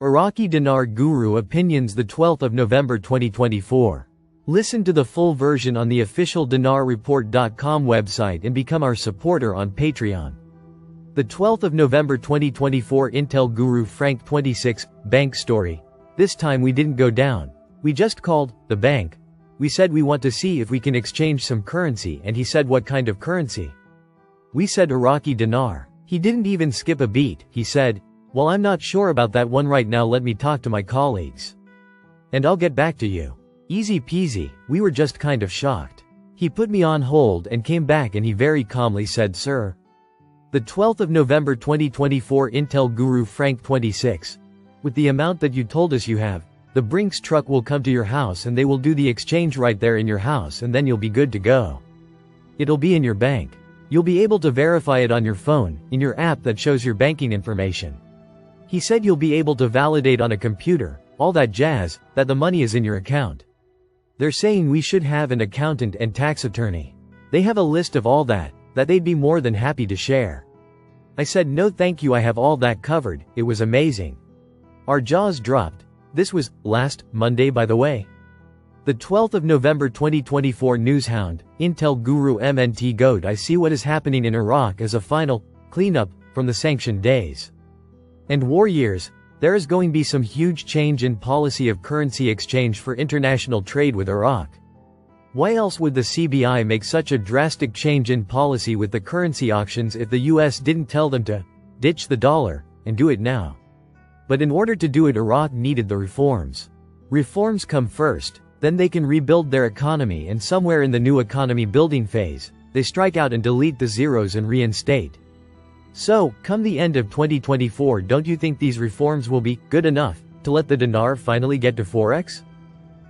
Iraqi Dinar Guru Opinions, the 12th of November 2024. Listen to the full version on the official dinarreport.com website and become our supporter on Patreon. The 12th of November 2024 Intel Guru Frank 26, bank story. This time we didn't go down. We just called the bank. We said we want to see if we can exchange some currency, and he said what kind of currency? We said Iraqi dinar. He didn't even skip a beat. He said, "Well, I'm not sure about that one right now, let me talk to my colleagues. And I'll get back to you." Easy peasy, we were just kind of shocked. He put me on hold and came back and he very calmly said, "Sir." The 12th of November 2024 Intel Guru Frank 26. With the amount that you told us you have, the Brinks truck will come to your house and they will do the exchange right there in your house, and then you'll be good to go. It'll be in your bank. You'll be able to verify it on your phone, in your app that shows your banking information. He said you'll be able to validate on a computer, all that jazz, that the money is in your account. They're saying we should have an accountant and tax attorney. They have a list of all that they'd be more than happy to share. I said no thank you, I have all that covered. It was amazing. Our jaws dropped. This was last Monday, by the way. The 12th of November 2024 Newshound, Intel Guru MNT Goat. I see what is happening in Iraq as a final cleanup from the sanctioned days and war years. There is going to be some huge change in policy of currency exchange for international trade with Iraq. Why else would the CBI make such a drastic change in policy with the currency auctions if the US didn't tell them to ditch the dollar and do it now? But in order to do it, Iraq needed the reforms. Reforms come first, then they can rebuild their economy, and somewhere in the new economy building phase, they strike out and delete the zeros and reinstate. So, come the end of 2024, don't you think these reforms will be good enough to let the dinar finally get to 4x?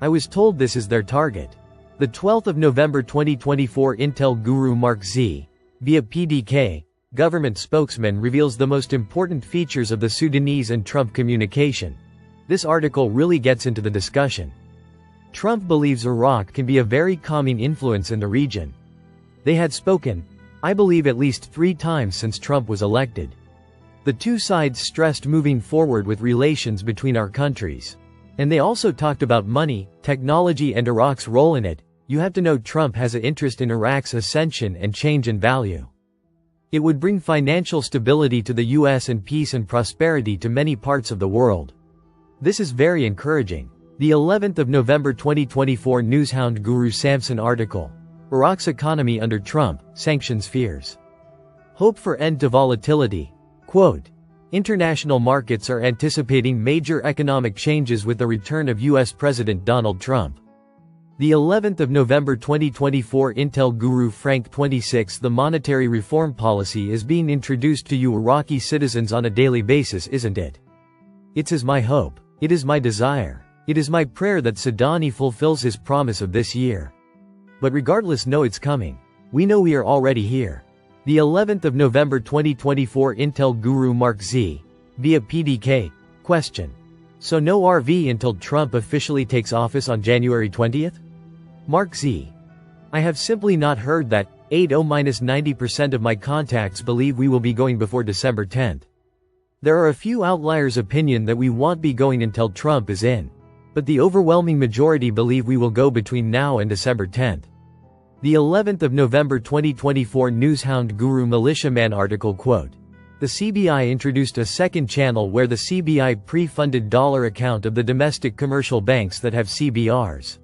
I was told this is their target. The 12th of November 2024 Intel Guru Mark Z, via PDK, government spokesman, reveals the most important features of the Sudanese and Trump communication. This article really gets into the discussion. Trump believes Iraq can be a very calming influence in the region. They had spoken, I believe, at least 3 times since Trump was elected. The two sides stressed moving forward with relations between our countries. And they also talked about money, technology, and Iraq's role in it. You have to know Trump has an interest in Iraq's ascension and change in value. It would bring financial stability to the US and peace and prosperity to many parts of the world. This is very encouraging. The 11th of November 2024 Newshound Guru Samson article. Iraq's economy under Trump, sanctions fears. Hope for end to volatility. Quote, international markets are anticipating major economic changes with the return of US President Donald Trump. The 11th of November 2024 Intel Guru Frank 26. The monetary reform policy is being introduced to you Iraqi citizens on a daily basis, isn't it? It is my hope. It is my desire. It is my prayer that Sadani fulfills his promise of this year. But regardless, know it's coming. We know we are already here. The 11th of November 2024 Intel Guru Mark Z, via PDK, question. So no RV until Trump officially takes office on January 20th? Mark Z. I have simply not heard that. 80-90% of my contacts believe we will be going before December 10th. There are a few outliers' opinion that we won't be going until Trump is in. But the overwhelming majority believe we will go between now and December 10th. The 11th of November 2024 Newshound Guru Militiaman article. Quote, the CBI introduced a second channel where the CBI pre-funded dollar account of the domestic commercial banks that have CBRs.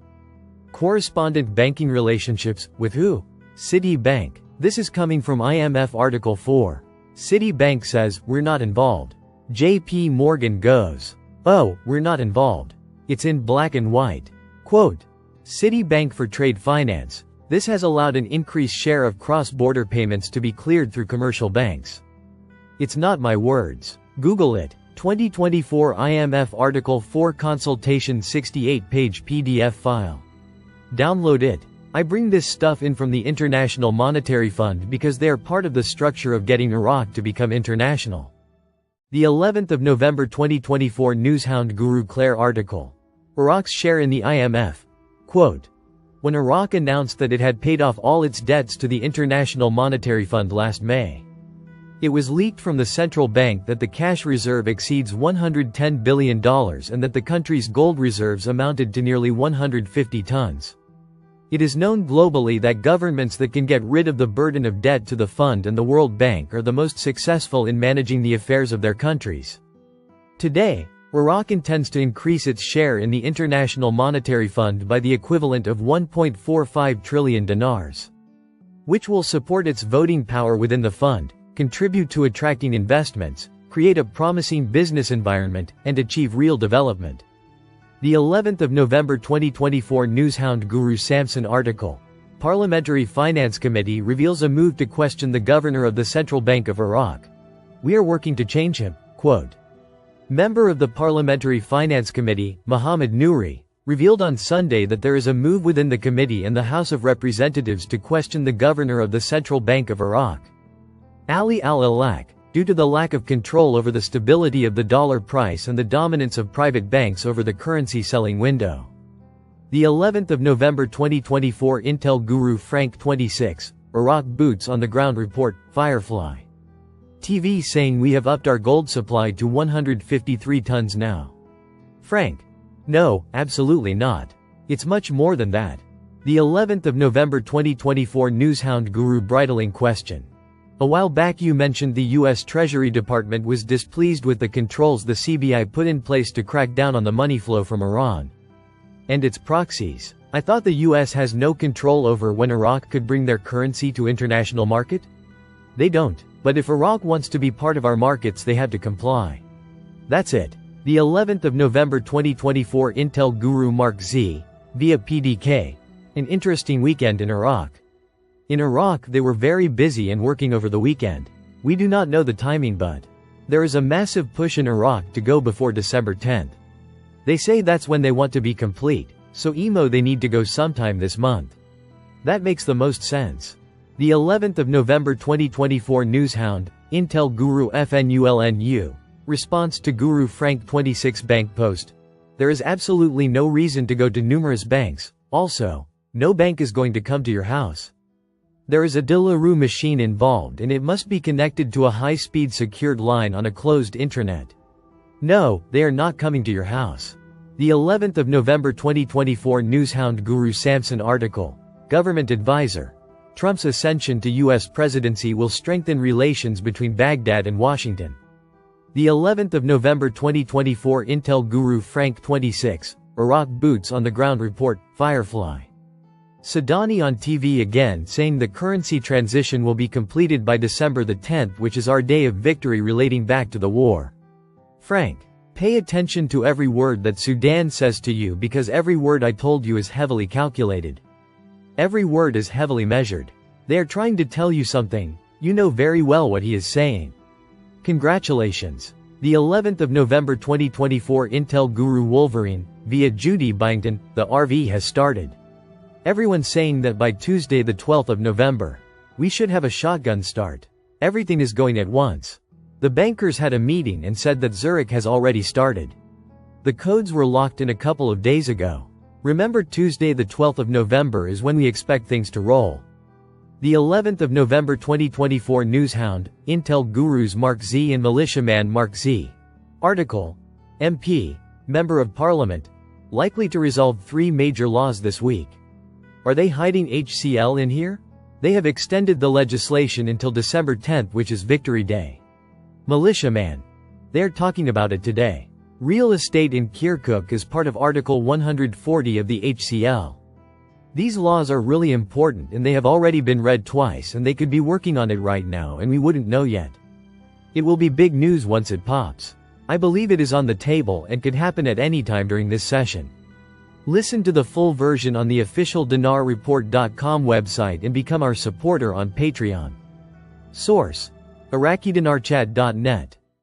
Correspondent banking relationships, with who? Citibank. This is coming from IMF Article 4. Citibank says, we're not involved. JP Morgan goes, oh, we're not involved. It's in black and white. Quote, Citibank for trade finance. This has allowed an increased share of cross-border payments to be cleared through commercial banks. It's not my words. Google it. 2024 IMF Article 4 Consultation 68-page PDF file. Download it. I bring this stuff in from the International Monetary Fund because they are part of the structure of getting Iraq to become international. The 11th of November 2024 Newshound Guru Claire article. Iraq's share in the IMF. Quote, when Iraq announced that it had paid off all its debts to the International Monetary Fund last May. It was leaked from the central bank that the cash reserve exceeds $110 billion and that the country's gold reserves amounted to nearly 150 tons. It is known globally that governments that can get rid of the burden of debt to the fund and the World Bank are the most successful in managing the affairs of their countries. Today, Iraq intends to increase its share in the International Monetary Fund by the equivalent of 1.45 trillion dinars, which will support its voting power within the fund, contribute to attracting investments, create a promising business environment, and achieve real development. The 11th of November 2024 Newshound Guru Samson article. Parliamentary Finance Committee reveals a move to question the governor of the Central Bank of Iraq. We are working to change him. Quote. Member of the Parliamentary Finance Committee, Mohammed Nouri, revealed on Sunday that there is a move within the committee and the House of Representatives to question the governor of the Central Bank of Iraq, Ali al-Alak, due to the lack of control over the stability of the dollar price and the dominance of private banks over the currency selling window. The 11th of November 2024 Intel Guru Frank 26, Iraq boots on the ground report, Firefly TV saying we have upped our gold supply to 153 tons now. Frank. No, absolutely not. It's much more than that. The 11th of November 2024 Newshound Guru bridling question. A while back you mentioned the U.S. Treasury Department was displeased with the controls the CBI put in place to crack down on the money flow from Iran and its proxies. I thought the U.S. has no control over when Iraq could bring their currency to international market? They don't, but if Iraq wants to be part of our markets they have to comply. That's it. The 11th of November 2024 Intel Guru Mark Z, via PDK. An interesting weekend in Iraq. In Iraq they were very busy and working over the weekend. We do not know the timing but there is a massive push in Iraq to go before December 10th. They say that's when they want to be complete, so they need to go sometime this month. That makes the most sense. The 11th of November 2024 Newshound, Intel Guru FNULNU, response to Guru Frank 26 bank post. There is absolutely no reason to go to numerous banks, also, no bank is going to come to your house. There is a Deliveroo machine involved and it must be connected to a high-speed secured line on a closed internet. No, they are not coming to your house. The 11th of November 2024 Newshound Guru Samson article. Government advisor. Trump's ascension to U.S. presidency will strengthen relations between Baghdad and Washington. The 11th of November 2024 Intel Guru Frank 26, Iraq boots on the ground report, Firefly. Sadani on TV again saying the currency transition will be completed by December the 10th, which is our day of victory relating back to the war. Frank. Pay attention to every word that Sudan says to you because every word I told you is heavily calculated. Every word is heavily measured. They are trying to tell you something, you know very well what he is saying. Congratulations. The 11th of November 2024 Intel Guru Wolverine, via Judy Byington, the RV has started. Everyone saying that by Tuesday the 12th of November, we should have a shotgun start. Everything is going at once. The bankers had a meeting and said that Zurich has already started. The codes were locked in a couple of days ago. Remember Tuesday the 12th of November is when we expect things to roll. The 11th of November 2024 Newshound, Intel Gurus Mark Z and Militiaman Mark Z. Article. MP, Member of Parliament, likely to resolve 3 major laws this week. Are they hiding HCL in here? They have extended the legislation until December 10th, which is Victory Day. Militiaman. They're talking about it today. Real estate in Kirkuk is part of Article 140 of the HCL. These laws are really important and they have already been read twice and they could be working on it right now and we wouldn't know yet. It will be big news once it pops. I believe it is on the table and could happen at any time during this session. Listen to the full version on the official dinarreport.com website and become our supporter on Patreon. Source: IraqiDinarChat.net